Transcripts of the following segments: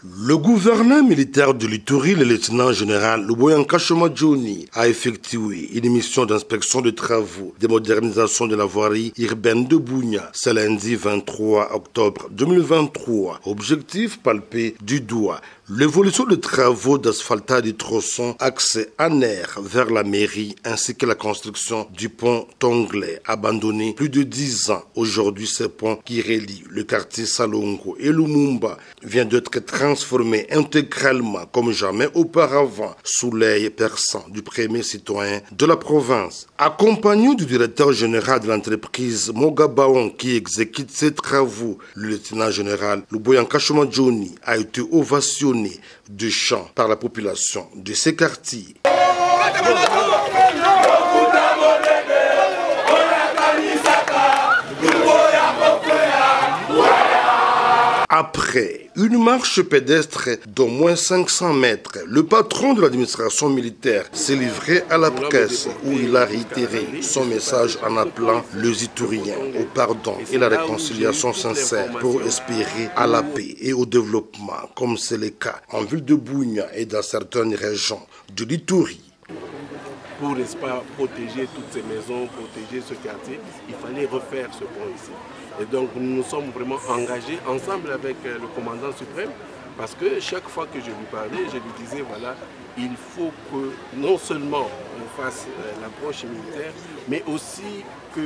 Le gouverneur militaire de l'Ituri, le lieutenant-général Luboyanka Shomadjoni, a effectué une mission d'inspection de travaux de modernisation de la voirie urbaine de Bunia ce lundi 23 octobre 2023. Objectif palpé du doigt, l'évolution des travaux d'asphaltage du tronçon accès Aner vers la mairie ainsi que la construction du pont Tonglé, abandonné plus de 10 ans. Aujourd'hui, ce pont qui relie le quartier Salongo et Lumumba vient d'être transformé intégralement comme jamais auparavant sous l'œil perçant du premier citoyen de la province. Accompagné du directeur général de l'entreprise Mogabaon qui exécute ces travaux, le lieutenant-général Luboyanka Shomadjoni a été ovationné de chant par la population de ces quartiers. Après une marche pédestre d'au moins 500 mètres, le patron de l'administration militaire s'est livré à la presse où il a réitéré son message en appelant les Ituriens au pardon et la réconciliation sincère pour espérer à la paix et au développement, comme c'est le cas en ville de Bunia et dans certaines régions de l'Ituri. Pour, n'est-ce pas, protéger toutes ces maisons, protéger ce quartier, il fallait refaire ce pont ici. Et donc nous nous sommes vraiment engagés ensemble avec le commandant suprême, parce que chaque fois que je lui parlais, je lui disais, voilà, il faut que non seulement on fasse l'approche militaire, mais aussi que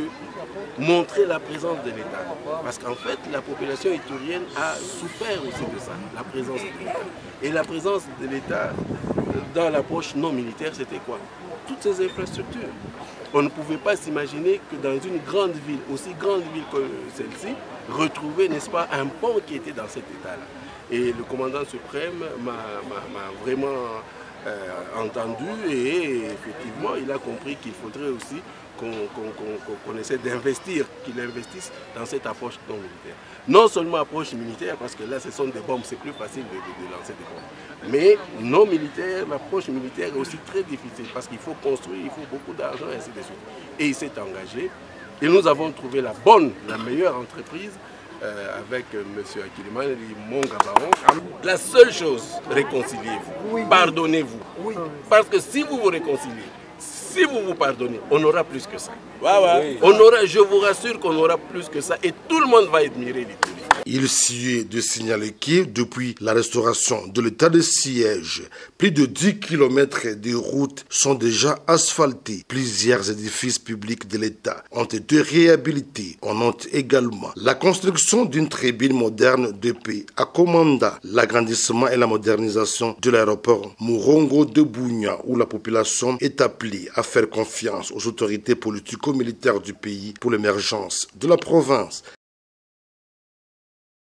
montrer la présence de l'État. Parce qu'en fait, la population iturienne a souffert aussi de ça, la présence de l'État. Et la présence de l'État dans l'approche non militaire, c'était quoi? Toutes ces infrastructures. On ne pouvait pas s'imaginer que dans une grande ville, aussi grande ville que celle-ci, retrouver, n'est-ce pas, un pont qui était dans cet état-là. Et le commandant suprême m'a vraiment entendu et effectivement, il a compris qu'il faudrait aussi qu'on essaie d'investir, qu'il investisse dans cette approche non militaire. Non seulement approche militaire, parce que là ce sont des bombes, c'est plus facile de lancer des bombes. Mais non militaire, l'approche militaire est aussi très difficile parce qu'il faut construire, il faut beaucoup d'argent et ainsi de suite. Et il s'est engagé et nous avons trouvé la meilleure entreprise avec M. Akiliman et Mogabaon. La seule chose, réconciliez-vous, pardonnez-vous. Oui. Parce que si vous vous réconciliez, si vous vous pardonnez, on aura plus que ça. Oui. On aura, je vous rassure qu'on aura plus que ça et tout le monde va admirer l'Ituri. Il suffit de signaler que depuis la restauration de l'état de siège, plus de 10 km de routes sont déjà asphaltées. Plusieurs édifices publics de l'État ont été réhabilités. On note également la construction d'une tribune moderne de paix à Komanda, l'agrandissement et la modernisation de l'aéroport Murongo de Bunia, où la population est appelée à faire confiance aux autorités politico-militaires du pays pour l'émergence de la province.